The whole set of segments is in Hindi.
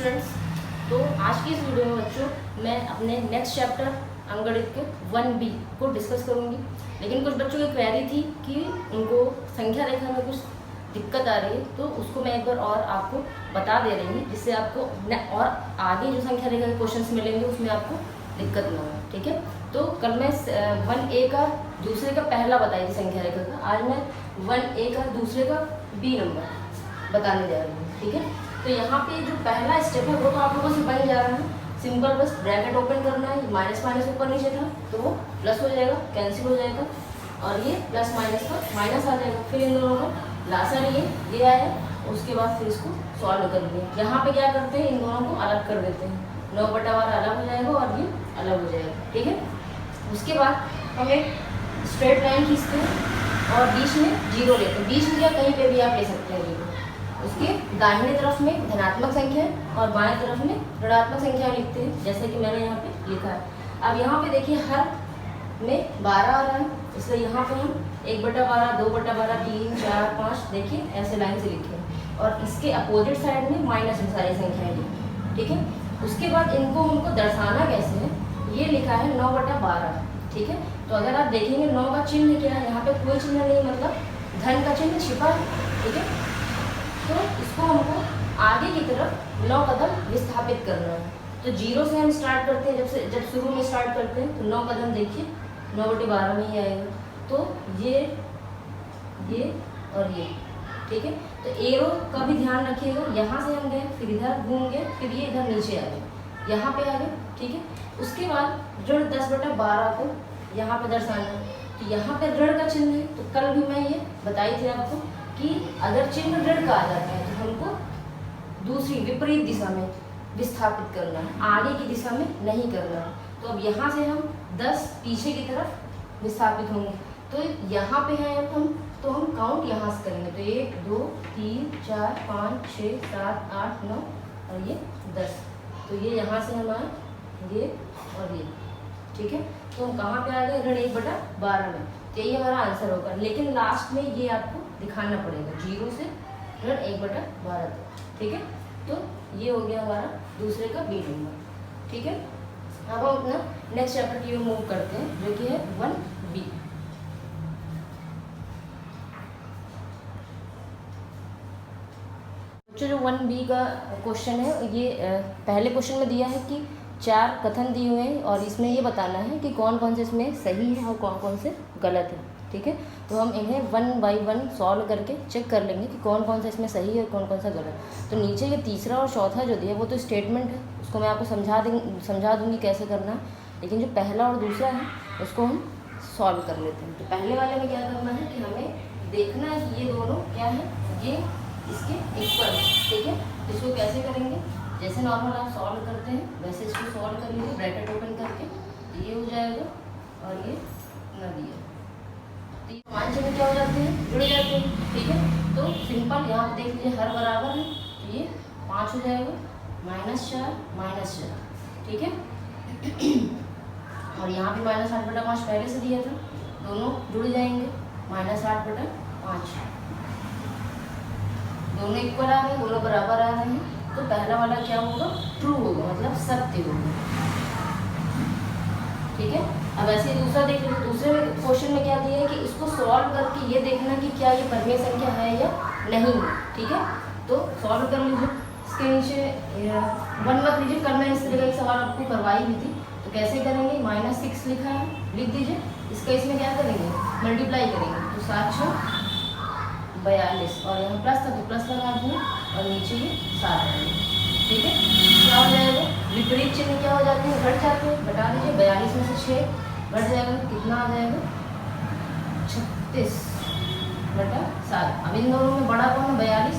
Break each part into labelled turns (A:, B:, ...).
A: स्टूडेंट्स, तो आज की इस वीडियो में बच्चों मैं अपने नेक्स्ट चैप्टर अंकगणित के 1B को डिस्कस करूंगी। लेकिन कुछ बच्चों की क्वेरी थी कि उनको संख्या रेखा में कुछ दिक्कत आ रही है, तो उसको मैं एक बार और आपको बता दे रही हूँ, जिससे आपको और आगे जो संख्या रेखा के क्वेश्चंस मिलेंगे उसमें आपको दिक्कत ना हो। ठीक है, तो कल मैं 1A का दूसरे का पहला बताई थी संख्या रेखा का, आज मैं 1A का दूसरे का B नंबर बताने जा रही हूँ। ठीक है, तो यहाँ पे जो पहला स्टेप है वो तो आप लोगों से बन जा रहा है। सिंपल बस ब्रैकेट ओपन करना है, माइनस माइनस ऊपर नीचे था तो वो प्लस हो जाएगा, कैंसिल हो जाएगा और ये प्लस माइनस का माइनस आ जाएगा। फिर इन दोनों का लासर ये आया, उसके बाद फिर इसको सॉल्व कर लिया। यहाँ पे क्या करते हैं, इन दोनों को अलग कर देते हैं, 9/12 अलग हो जाएगा और ये अलग हो जाएगा। ठीक है, उसके बाद हम एक स्ट्रेट लाइन खींचते हैं और बीच में जीरो लेते हैं। बीच में या कहीं पे भी आप ले सकते हैं जीरो। उसके दाहिने तरफ में धनात्मक संख्या और बाएं तरफ में ऋणात्मक संख्या लिखते हैं, जैसे कि मैंने यहाँ पे लिखा है। अब यहाँ पे देखिए हर में 12 आ रहा है, इसलिए यहाँ पे हम 1/12, 2/12, 3, 4, 5 देखिए ऐसे लाइन से लिखे और इसके अपोजिट साइड में माइनस में सारी संख्याएं लिखी। ठीक है, उसके बाद इनको हमको दर्शाना कैसे है, ये लिखा है 9/12। ठीक है, तो अगर आप देखेंगे 9 का चिन्ह क्या है, यहाँ पे कोई चिन्ह नहीं, मतलब धन का चिन्ह छिपा है। ठीक है, तो इसको हमको आगे की तरफ 9 कदम विस्थापित करना है। तो जीरो से हम स्टार्ट करते हैं, जब शुरू में स्टार्ट करते हैं तो 9 कदम देखिए 9/12 में ही आएगा। तो ये और ये। ठीक है, तो एरो का भी ध्यान रखिएगा, यहाँ से हम गए फिर इधर घूम गए फिर ये इधर नीचे आ गए, यहाँ पे आ गए। ठीक है, उसके बाद ऋण 10/12 को यहाँ पे दर्शाना है। तो यहाँ पे ऋण का चिन्ह है, तो कल भी मैं ये बताई थी आपको कि अगर चिन्ह ऋण का आ जाता है तो हमको दूसरी विपरीत दिशा में विस्थापित करना है, आगे की दिशा में नहीं करना है। तो अब यहाँ से हम 10 पीछे की तरफ विस्थापित होंगे। तो यहाँ पे है अब हम, तो हम काउंट यहाँ से करेंगे, तो 1 2 3 4 5 6 7 8 9 और ये 10। तो ये यहाँ से हम आए, ये और ये। ठीक है, तो हम कहाँ पे आ गए, ऋण 1/12 में। तो यही हमारा आंसर होगा, लेकिन लास्ट में ये आपको दिखाना पड़ेगा जीरो से ऋण 1/12 तक। ठीक है, तो ये हो गया हमारा दूसरे का B नंबर। ठीक है, अब हम अपना नेक्स्ट चैप्टर की ओर मूव करते हैं, जो कि है 1B। जो 1B का क्वेश्चन है, ये पहले क्वेश्चन में दिया है कि 4 कथन दिए हुए हैं और इसमें ये बताना है कि कौन कौन से इसमें सही है और कौन कौन से गलत है। ठीक है, तो हम इन्हें 1 बाई 1 सॉल्व करके चेक कर लेंगे कि कौन कौन सा इसमें सही है और कौन कौन सा गलत। तो नीचे ये तीसरा और चौथा जो दिया है वो तो स्टेटमेंट है, उसको मैं आपको समझा दूँगी कैसे करना है। लेकिन जो पहला और दूसरा है उसको हम सॉल्व कर लेते हैं। तो पहले वाले में क्या करना है कि हमें देखना है कि ये दोनों क्या है, ये इसके इक्वल है। ठीक है, इसको कैसे करेंगे, जैसे नॉर्मल आप सॉल्व करते हैं वैसे इसको सॉल्व कर लीजिए, ब्रैकेट ओपन करके। तो ये हो जाएगा और ये न दिया, तो ये मान चिन्ह क्या हो जाते हैं, जुड़ जाते हैं। ठीक है, तो सिंपल यहाँ पे देख लीजिए हर बराबर है, तो ये 5 हो जाएगा, -4 -4। ठीक है, और यहाँ पे -8/5 पहले से दिया था, दोनों जुड़ जाएंगे, -8/5। दोनों इक्वल आ रहे हैं, दोनों बराबर आ रहे हैं। तो पहला वाला क्या होगा, ट्रू होगा, मतलब सत्य होगा। ठीक है, अब ऐसे दूसरा देख लीजिए। दूसरे में क्वेश्चन में क्या दिया है कि इसको सॉल्व करके ये देखना कि क्या ये परिमेय संख्या है या नहीं है। ठीक है, तो सॉल्व कर लीजिए। इसके नीचे 1 मत लीजिए, कल मैं इस तरह का एक सवाल आपको करवाई हुई थी। तो कैसे करेंगे, -6 लिखा है, लिख दीजिए। इसका इसमें क्या करेंगे, मल्टीप्लाई करेंगे। तो 7 6 42 और यहाँ प्लस था तो प्लस लगा दिए और नीचे ये 7 आएंगे। ठीक है, क्या हो जाएगा, विपरीत चिन्ह क्या हो जाते हैं, घट जाते हैं। घटा दीजिए, 42 में से 6 घट जाएगा, कितना आ जाएगा, 36/7। अब इन दोनों में बड़ा कौन है, 42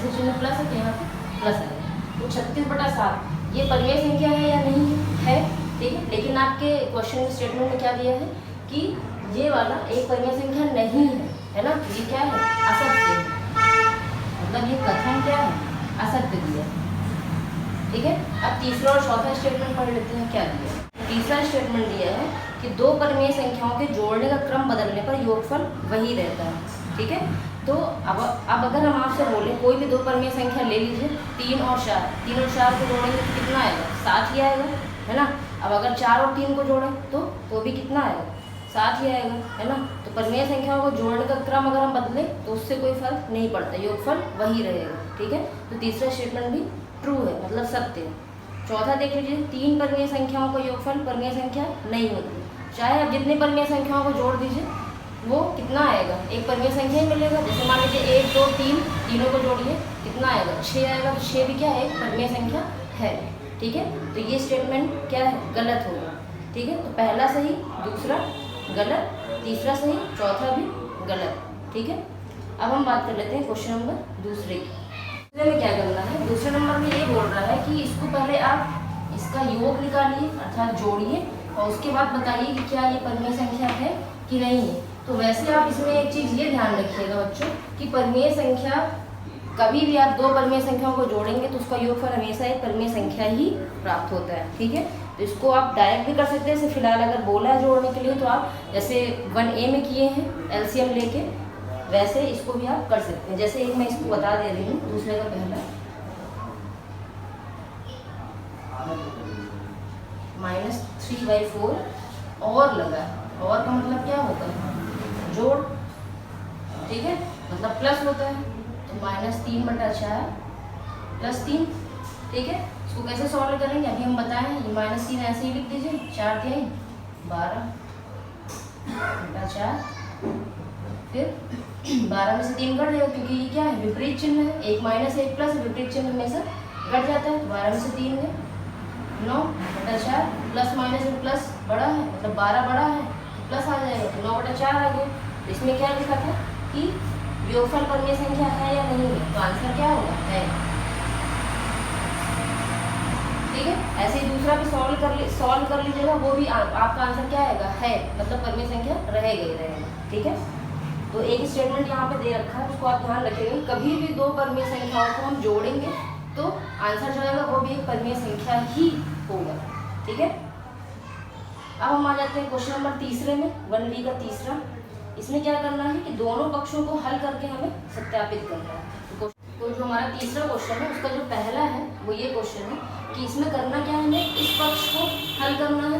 A: से चिन्ह प्लस है तो यहाँ पे प्लस आएगा। तो 36/7 ये परिमेय संख्या है या नहीं है। ठीक है, लेकिन आपके क्वेश्चन में स्टेटमेंट में क्या दिया है कि ये वाला एक परिमेय संख्या नहीं है ना, ये क्या है, असत्य है, मतलब ये कथन क्या है, असत्य दिया। ठीक है, अब तीसरा और चौथा स्टेटमेंट पढ़ लेते हैं। क्या दिया है, तीसरा स्टेटमेंट दिया है कि 2 परिमेय संख्याओं के जोड़ने का क्रम बदलने पर योगफल वही रहता है। ठीक है। तो अब अगर हम आपसे बोलें कोई भी दो परमीय संख्या ले लीजिए, 3 और 4, 3 और 4 को जोड़ेंगे तो कितना आएगा, 7 ही आएगा, है ना। अब अगर 4 और 3 को जोड़ें तो भी कितना आएगा, 7 ही आएगा, है ना। तो परमीय संख्याओं को जोड़ने का क्रम अगर हम बदलें तो उससे कोई फर्क नहीं पड़ता, योगफल वही रहेगा, ठीक है। तो तीसरा स्टेटमेंट भी ट्रू है, मतलब सत्य है। चौथा देख लीजिए, 3 परमीय संख्याओं का योगफल परमीय संख्या नहीं होती, चाहे आप जितने परमीय संख्याओं को जोड़ दीजिए वो कितना आएगा, एक परमीय संख्या ही मिलेगा। जैसे मान लीजिए 1 2 3, तीनों को जोड़िए कितना आएगा, 6 आएगा। तो 6 भी क्या है, एक परमीय संख्या है, ठीक है। तो ये स्टेटमेंट क्या है, गलत होगा, ठीक है। तो पहला सही, दूसरा गलत, तीसरा सही, चौथा भी गलत, ठीक है। अब हम बात कर लेते हैं क्वेश्चन नंबर दूसरे की। दूसरे में क्या करना है, दूसरे नंबर में ये बोल रहा है कि इसको पहले आप इसका योग निकालिए अर्थात जोड़िए और उसके बाद बताइए कि क्या ये परमीय संख्या है कि नहीं है। तो वैसे आप इसमें एक चीज़ ये ध्यान रखिएगा बच्चों कि परमीय संख्या कभी भी आप दो परमीय संख्याओं को जोड़ेंगे तो उसका योगफल हमेशा एक परमीय संख्या ही प्राप्त होता है, ठीक है। तो इसको आप डायरेक्ट भी कर सकते हैं, जैसे फिलहाल अगर बोला है जोड़ने के लिए तो आप जैसे 1A में किए हैं एलसीएम लेके, वैसे इसको भी आप कर सकते हैं। जैसे एक मैं इसको बता दे रही हूँ, दूसरे का पहला -3/4 और लगा, और का मतलब क्या होता है, जोड़, ठीक है, मतलब प्लस होता है। तो -3/4 +3, ठीक है। इसको कैसे सॉल्व करेंगे अभी हम बताएं, ये -3 ऐसे ही लिख दीजिए, 4 × 3 12/4, फिर 12 में से 3 कट जाएगा क्योंकि ये क्या है, विपरीत चिन्ह है, एक माइनस एक प्लस, विपरीत चिन्ह में से कट जाता है। तो 12 में से 3 है 9/4, प्लस माइनस में प्लस बड़ा है मतलब 12 बड़ा है तो प्लस आ जाएगा, तो 9/4 आ गया। तो इसमें क्या लिखा था कि योगफल परमीय संख्या है या नहीं है, तो आंसर क्या होगा, है, ठीक है। ऐसे ही दूसरा भी सॉल्व कर लीजिएगा, वो भी आपका आंसर क्या आएगा, है, मतलब परमीय संख्या रहेगा ही रहेगा, ठीक है। तो एक स्टेटमेंट यहाँ पे दे रखा है, उसको आप ध्यान रखिएगा, कभी भी दो परमीय संख्याओं को हम जोड़ेंगे तो आंसर जो आएगा वो भी एक परमीय संख्या ही होगा, ठीक है। अब हम आ जाते हैं क्वेश्चन नंबर तीसरे में, 1B का तीसरा। इसमें क्या करना है कि दोनों पक्षों को हल करके हमें सत्यापित करना है। तो जो हमारा तीसरा क्वेश्चन है उसका जो पहला है वो ये क्वेश्चन है कि इसमें करना क्या है, हमें इस पक्ष को हल करना है,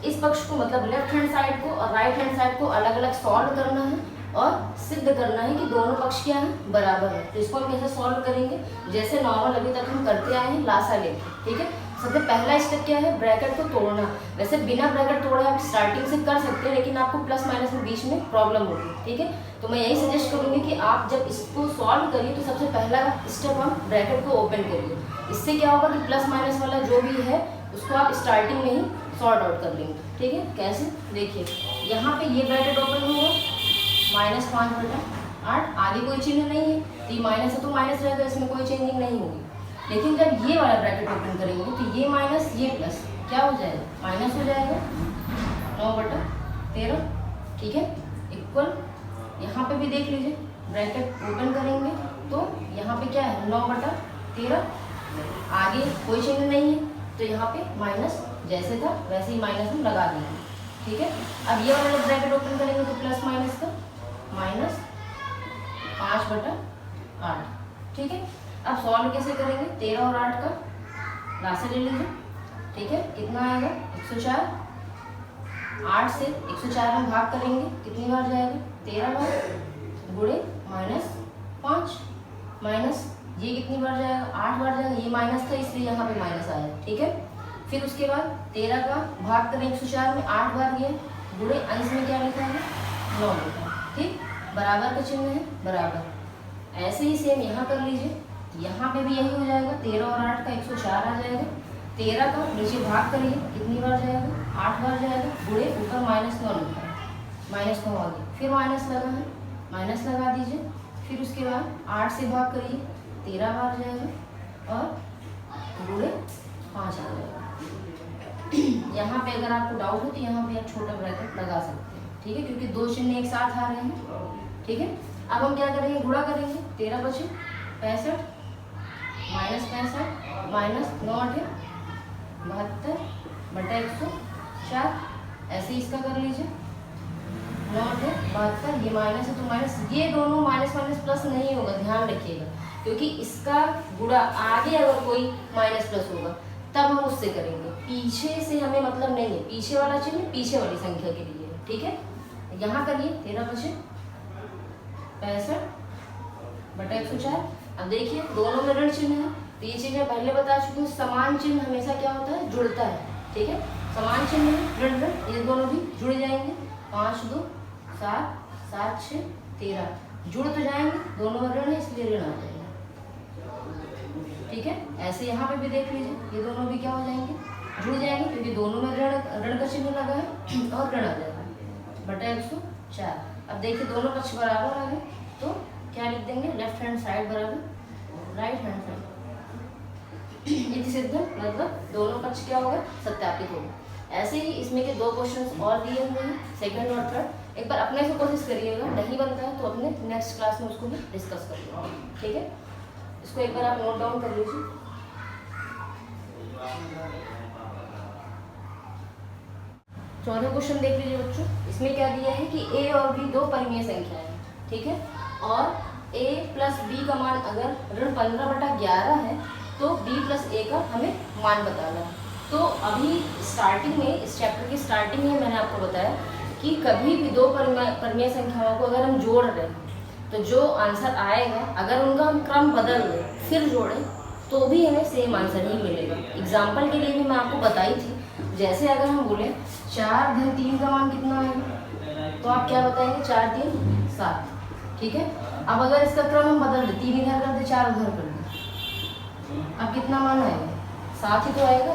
A: इस पक्ष को मतलब लेफ्ट हैंड साइड को और राइट हैंड साइड को अलग अलग सॉल्व करना है और सिद्ध करना है कि दोनों पक्ष क्या है, बराबर है। तो इसको हम कैसे सॉल्व करेंगे, जैसे नॉर्मल अभी तक हम करते आए हैं लासा लेके, ठीक है। सबसे पहला स्टेप क्या है, ब्रैकेट को तोड़ना। वैसे बिना ब्रैकेट तोड़े आप स्टार्टिंग से कर सकते हैं, लेकिन आपको प्लस माइनस में बीच में प्रॉब्लम होगी, ठीक है। तो मैं यही सजेस्ट करूंगी कि आप जब इसको सॉल्व करिए तो सबसे पहला स्टेप हम ब्रैकेट को ओपन करिए। इससे क्या होगा कि प्लस माइनस वाला जो भी है उसको आप स्टार्टिंग में ही सॉर्ट आउट कर लेंगे, ठीक है। कैसे, देखिए यहाँ पे ये ब्रैकेट ओपन होगा, -5/8, आगे कोई चिन्ह नहीं है तो ये माइनस है तो माइनस रहेगा, इसमें कोई चेंजिंग नहीं होगी। लेकिन जब ये वाला ब्रैकेट ओपन करेंगे तो ये माइनस ये प्लस क्या हो जाएगा, माइनस हो जाएगा, 9/13, ठीक है, इक्वल। यहाँ पे भी देख लीजिए ब्रैकेट ओपन करेंगे तो यहाँ पे क्या है, 9/13, आगे कोई चिन्ह नहीं है तो यहाँ पे माइनस जैसे था वैसे ही माइनस हम लगा देंगे, ठीक है। अब ये वाला ब्रैकेट ओपन करेंगे तो प्लस माइनस का -5/8, ठीक है। अब सॉल्व कैसे करेंगे, 13 और 8 का लासा ले लीजिए, ठीक है। कितना आएगा, 104, 8 से 104 में भाग करेंगे कितनी बार जाएगा, 13 बार, गुणे -5 माइनस ये कितनी बार जाएगा, 8 बार जाएगा, ये माइनस था इसलिए यहाँ पे माइनस आया, ठीक है। फिर उसके बाद 13 का भाग करें 104 में, 8 बार गया, गुणे अंश में क्या लिखा है, 9 लिखा है, ठीक, बराबर का चिन्ह है, बराबर। ऐसे ही सेम यहाँ कर लीजिए, यहाँ पे भी यही हो जाएगा, 13 और 8 का 104 आ जाएगा, 13 का नीचे भाग करिए कितनी बार जाएगा, 8 बार जाएगा, गुणे ऊपर -9 लिखा है, -9 आ गया, फिर माइनस लगा है, माइनस लगा दीजिए, फिर उसके बाद 8 से भाग करिए 13 बार जाएगा और गुणे 5 आ जाएगा। यहाँ पे अगर आपको डाउट हो तो यहाँ पे आप छोटा ब्रैकेट लगा सकते हैं, ठीक है, क्योंकि दो चिन्ह एक साथ आ रहे हैं, ठीक है। अब हम क्या करेंगे, गुणा करेंगे, 13 बचे 65, -65 -9 72/104, ऐसे ही इसका कर लीजिए, नॉट है 72, ये माइनस है तो माइनस, ये दोनों माइनस माइनस प्लस नहीं होगा, ध्यान रखिएगा, क्योंकि इसका गुणा आगे अगर कोई माइनस प्लस होगा तब हम उससे करेंगे, पीछे से हमें मतलब नहीं है, पीछे वाला चिन्ह पीछे वाली संख्या के लिए है, ठीक है। यहाँ करिए 13×65/104। अब देखिए दोनों में ऋण चिन्ह है, तो ये चीज़ मैं पहले बता चुकी हूँ, समान चिन्ह हमेशा क्या होता है, जुड़ता है, ठीक है। समान चिन्ह है ऋण ऋण, ये दोनों भी जुड़ जाएंगे, 5 2 7 7 6 13, जुड़ तो जाएंगे, दोनों में ऋण है इसलिए ऋण आ जाएगा, ठीक है। ऐसे यहाँ पे भी देख लीजिए, ये दोनों भी क्या हो जाएंगे, जुड़ जाएंगे, क्योंकि दोनों में ऋण का चिन्ह लगा है और ऋण आ जाएगा बटा 104। अब देखिए दोनों पक्ष बराबर आ गए, तो क्या लिख देंगे, लेफ्ट हैंड साइड बराबर राइट हैंड साइड, इति सिद्धम, मतलब दोनों पक्ष क्या होगा, सत्यापित होगा। ऐसे ही इसमें के 2 क्वेश्चंस और दिए हुए हैं, सेकंड और थर्ड, एक बार अपने से कोशिश करिएगा, नहीं बनता है तो अपने नेक्स्ट क्लास में उसको भी डिस्कस करिएगा, ठीक है। इसको एक बार आप नोट डाउन कर लीजिए। चौथा क्वेश्चन देख लीजिए बच्चों, इसमें क्या दिया है कि a और b 2 परिमेय संख्याएं हैं, ठीक है, और a प्लस b का मान अगर ऋण 15/11 है तो b प्लस a का हमें मान बताना है। तो अभी स्टार्टिंग में, इस चैप्टर की स्टार्टिंग में मैंने आपको बताया कि कभी भी 2 परिमेय संख्याओं को अगर हम जोड़ रहे हैं तो जो आंसर आएगा, अगर उनका हम क्रम बदल दें फिर जोड़ें तो भी हमें सेम आंसर ही मिलेगा। एग्जाम्पल के लिए भी मैं आपको बताई थी, जैसे अगर हम बोले 4-3 का मान कितना आएगा, तो आप क्या बताएंगे, 4 3 7, ठीक है। अब अगर इसका क्रम हम बदल दें, 3 इधर कर दे 4 उधर कर दे, अब कितना मान आएगा, 7 ही तो आएगा।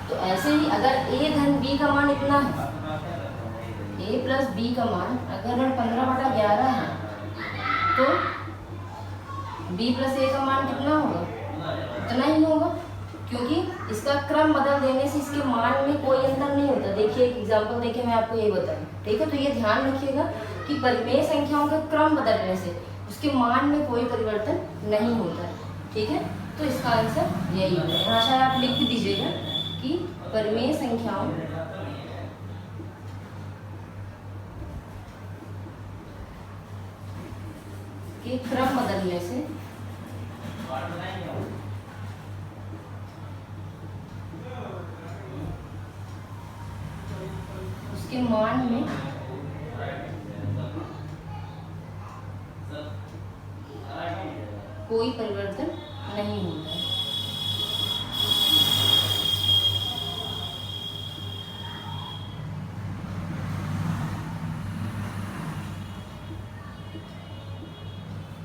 A: तो ऐसे ही अगर a धन b का मान इतना है, a प्लस b का मान अगर 15/11 है तो b प्लस a का मान कितना होगा, इतना ही होगा, क्योंकि इसका क्रम बदल देने से इसके मान में कोई अंतर नहीं होता। देखिए एक एग्जांपल देखिए, मैं आपको ये बताऊं, ठीक है। तो ये ध्यान रखिएगा कि परिमेय संख्याओं का क्रम बदलने से उसके मान में कोई परिवर्तन नहीं होता है, ठीक है। तो इसका आंसर यही है। यहाँ शायद आप लिख भी दीजिएगा कि परिमेय संख्याओं के क्रम बदलने से उसके मान में कोई परिवर्तन नहीं होता है।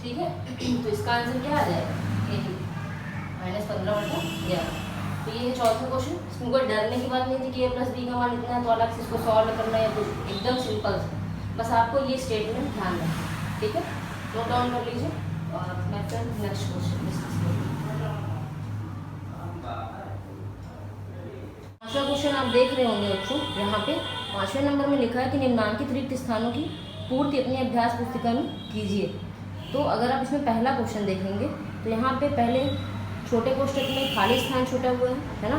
A: ठीक है, तो इसका आंसर क्या आ जाएगा, -15/11। तो ये है चौथा क्वेश्चन। इसमें कोई डरने की बात नहीं थी कि a प्लस बी का मान इतना है तो अलग से इसको सॉल्व करना है, कुछ एकदम सिंपल है, बस आपको ये स्टेटमेंट ध्यान रखना, ठीक है। नोट डाउन कर लीजिए और मैं फिर नेक्स्ट क्वेश्चन डिस्कस करूँगा। पाँचवा क्वेश्चन आप देख रहे होंगे बच्चों, यहाँ पे 5वें नंबर में लिखा है कि निम्नांकित रिक्त स्थानों की पूर्ति अपनी अभ्यास पुस्तिका में कीजिए। तो अगर आप इसमें पहला क्वेश्चन देखेंगे तो यहाँ पे पहले छोटे कोष्ठक में खाली स्थान छूटा हुआ है ना,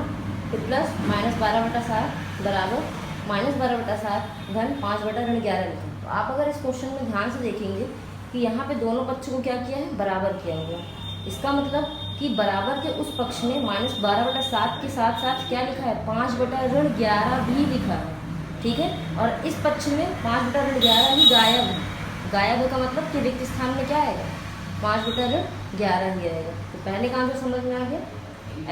A: फिर प्लस -12/7 बराबर -12/7 घन 5/11 लिखा। तो आप अगर इस क्वेश्चन में ध्यान से देखेंगे कि यहाँ पे दोनों पक्ष को क्या किया है, बराबर किया हुआ। इसका मतलब कि बराबर के उस पक्ष में -12/7 के साथ साथ क्या लिखा है, 5/11 भी लिखा है, ठीक है। और इस पक्ष में 5/11 ही गायब है। गायब का मतलब कि रिक्त स्थान में क्या आएगा, 5/11 ही आएगा। तो पहले का आंसर समझ में आ गया।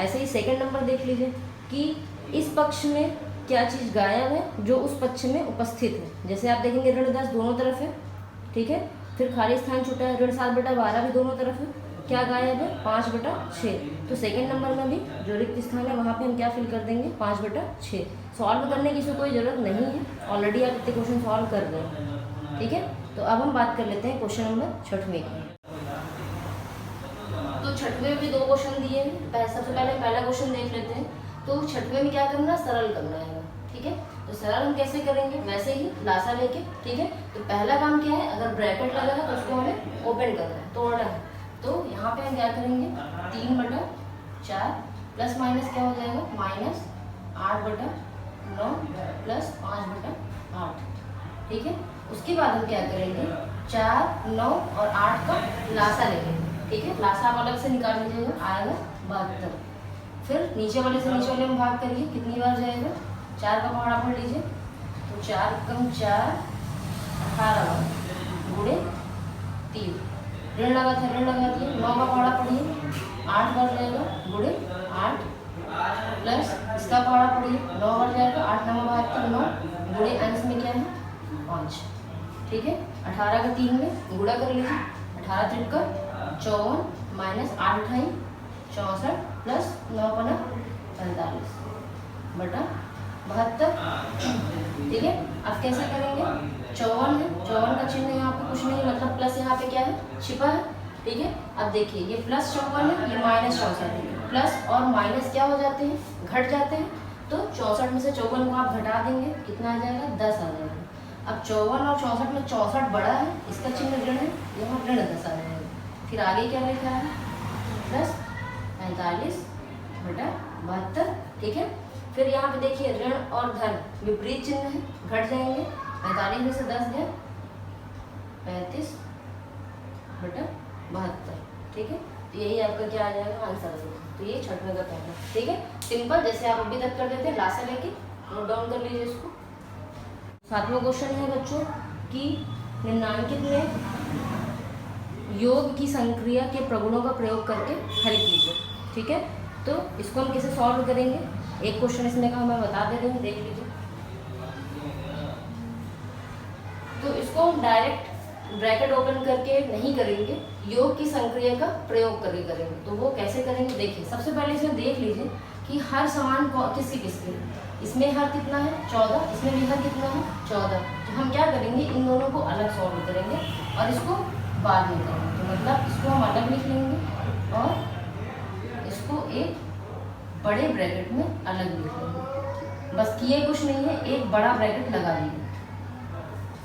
A: ऐसे ही सेकंड नंबर देख लीजिए कि इस पक्ष में क्या चीज़ गायब है जो उस पक्ष में उपस्थित है। जैसे आप देखेंगे ऋण 10 दोनों तरफ है, ठीक है। फिर खाली स्थान छूटा है, ऋण 7/12 भी दोनों तरफ है, क्या गायब है, 5/6। तो सेकंड नंबर में भी जो रिक्त स्थान है वहाँ पे हम क्या फिल कर देंगे, 5/6। सॉल्व करने की इसमें कोई ज़रूरत नहीं है, ऑलरेडी आप इतने क्वेश्चन सॉल्व कर रहे हैं, ठीक है। तो अब हम बात कर लेते हैं क्वेश्चन नंबर 6वें की। तो 6वें में भी 2 क्वेश्चन दिए हैं। सबसे पहले पहला क्वेश्चन देख लेते हैं। तो 6वें में क्या करना, सरल करना है, ठीक है। तो सरल हम कैसे करेंगे, वैसे ही लासा लेके, ठीक है। तो पहला काम क्या है, अगर ब्रैकेट लगा है तो उसको हमें ओपन करना है, तोड़ना है। तो यहाँ पे हम क्या करेंगे, 3/4 प्लस माइनस क्या हो जाएगा, -8/9 प्लस 5/8, ठीक है। उसके बाद हम क्या करेंगे, 4, 9 और 8 का लासा लेंगे। ठीक है, लासा आप अलग से निकाल लीजिएगा, आएगा 72। फिर नीचे वाले से नीचे वाले में भाग करिए, कितनी बार जाएगा, 4 का पहाड़ा पढ़ लीजिए, तो 4 कम 4 18 बार गुणे 3, ऋण लगा था, ऋण लगा दिए, 9 का पहाड़ा पढ़िए, 8 बार जाएगा गुणे 8 प्लस इसका पहाड़ा पढ़िए, 9 बार जाएगा, 8 9 72, 9 गुणे अंश में क्या है 5। ठीक है, 18 का 3 में गुणा कर लीजिए, 18 3 का 54 माइनस 8 28 64 प्लस 9 पना 45 बटा 72। ठीक है, अब कैसे करेंगे, 54 है, 54 का चिन्ह यहाँ पे कुछ नहीं, मतलब प्लस यहाँ पे क्या है छिपा है। ठीक है, अब देखिए ये प्लस 54 है, ये माइनस 64 है, प्लस और माइनस क्या हो जाते हैं, घट जाते हैं, तो 64 में से 54 को आप घटा देंगे, कितना आ जाएगा 10 आ जाएगा। अब 54 और 64 में 64 बड़ा है, इसका चिन्ह ऋण है, यहाँ ऋण 10 आ जाएगा। फिर आगे क्या लिखा है, प्लस 45 बटा 72। ठीक है, फिर यहाँ पे देखिए ऋण और धन विपरीत चिन्ह है, घट जाएंगे, 45 में से 10 गए 35 बटा 72। ठीक है, तो यही आपका क्या आ जाएगा आंसर। तो ये छठवें का पहला। ठीक है, सिंपल, जैसे आप अभी तक कर देते हैं, लासा लेके नोट डाउन कर लीजिए इसको। 7वां क्वेश्चन है बच्चों कि निम्नलिखित में योग की संक्रिया के प्रगुणों का प्रयोग करके हल कीजिए। ठीक है, तो इसको हम कैसे सॉल्व करेंगे, एक क्वेश्चन इसमें का मैं बता दे रही हूँ, देख लीजिए। तो इसको हम डायरेक्ट ब्रैकेट ओपन करके नहीं करेंगे, योग की संक्रिया का प्रयोग करके करेंगे। तो वो कैसे करेंगे, देखिए सबसे पहले इसमें देख लीजिए कि हर समान किसके किसके, इसमें हर कितना है 14, इसमें भी हर कितना है 14। तो हम क्या करेंगे, इन दोनों को अलग सॉल्व करेंगे और इसको बाद में करेंगे। तो मतलब इसको हम अलग लिख लेंगे और इसको एक बड़े ब्रैकेट में अलग लिख लेंगे। बस किए कुछ नहीं है, एक बड़ा ब्रैकेट लगा दीजिए।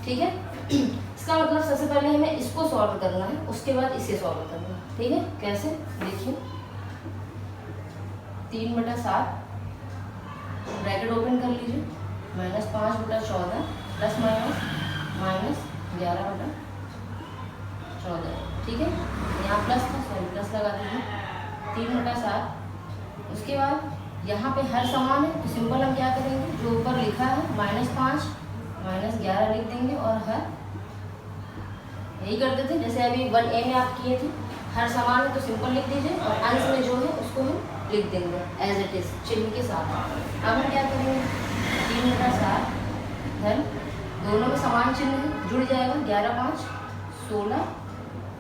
A: ठीक है, इसका मतलब सबसे पहले हमें इसको सॉल्व करना है, उसके बाद इसे सॉल्व करना है। ठीक है, कैसे देखिए, 3/7 ब्रैकेट ओपन कर लीजिए, -5/14 प्लस माइनस 11/14। ठीक है, यहाँ प्लस था, सॉरी प्लस लगा दीजिए, 3/7। उसके बाद यहाँ पे हर समान है, तो सिंपल हम क्या करेंगे, जो ऊपर लिखा है -5 -11 लिख देंगे और हर यही करते थे जैसे अभी 1A में आप किए थे, हर समान है तो सिंपल लिख दीजिए और अंश में जो है उसको हम लिख देंगे एज इट इज चिन्ह के साथ। अब हम क्या करेंगे, 3/7 धन, दोनों में समान चिन्ह है, जुड़ जाएगा, 11 5 16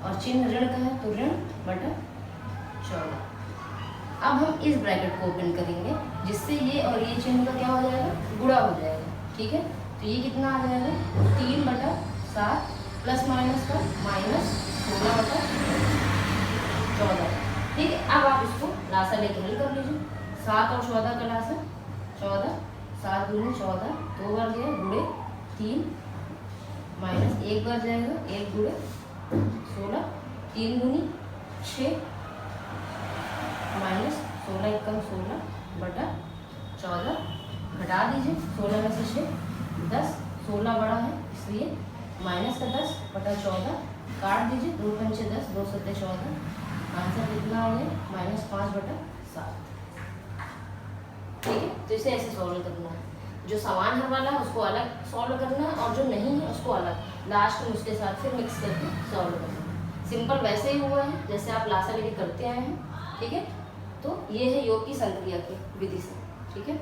A: और चिन्ह ऋण का है तो ऋण बटा 14। अब हम इस ब्रैकेट को ओपन करेंगे जिससे ये और ये चिन्ह का क्या हो जाएगा, गुणा हो जाएगा। ठीक है, तो ये कितना आ जाएगा, 3/7 प्लस माइनस का -16/14। ठीक है, अब आप इसको लासा लेके हल कर लीजिए। 7 और 14 का लासा 14, 7 दूनी 14, 2 बार गया गुणे 3 माइनस 1 बार जाएगा 1 गुणे 16, 3 दूनी 6 माइनस 16 एकम 16 बटा 14। घटा दीजिए 16 में से 6 10, 16 बड़ा है इसलिए माइनस का 10 बटा 14, काट दीजिए, 2 पंचे 10, 2 सत्ते 14, आंसर कितना हो गया -5/7। ठीक है, तो इसे ऐसे सॉल्व करना है, जो समान है वाला उसको अलग सॉल्व करना है और जो नहीं है उसको अलग, लास्ट में उसके साथ फिर मिक्स करके सॉल्व करना है। सिंपल वैसे ही हुआ है जैसे आप लासा लेके करते आए हैं। ठीक है, तो ये है योग की संक्रिया की विधि से। ठीक है।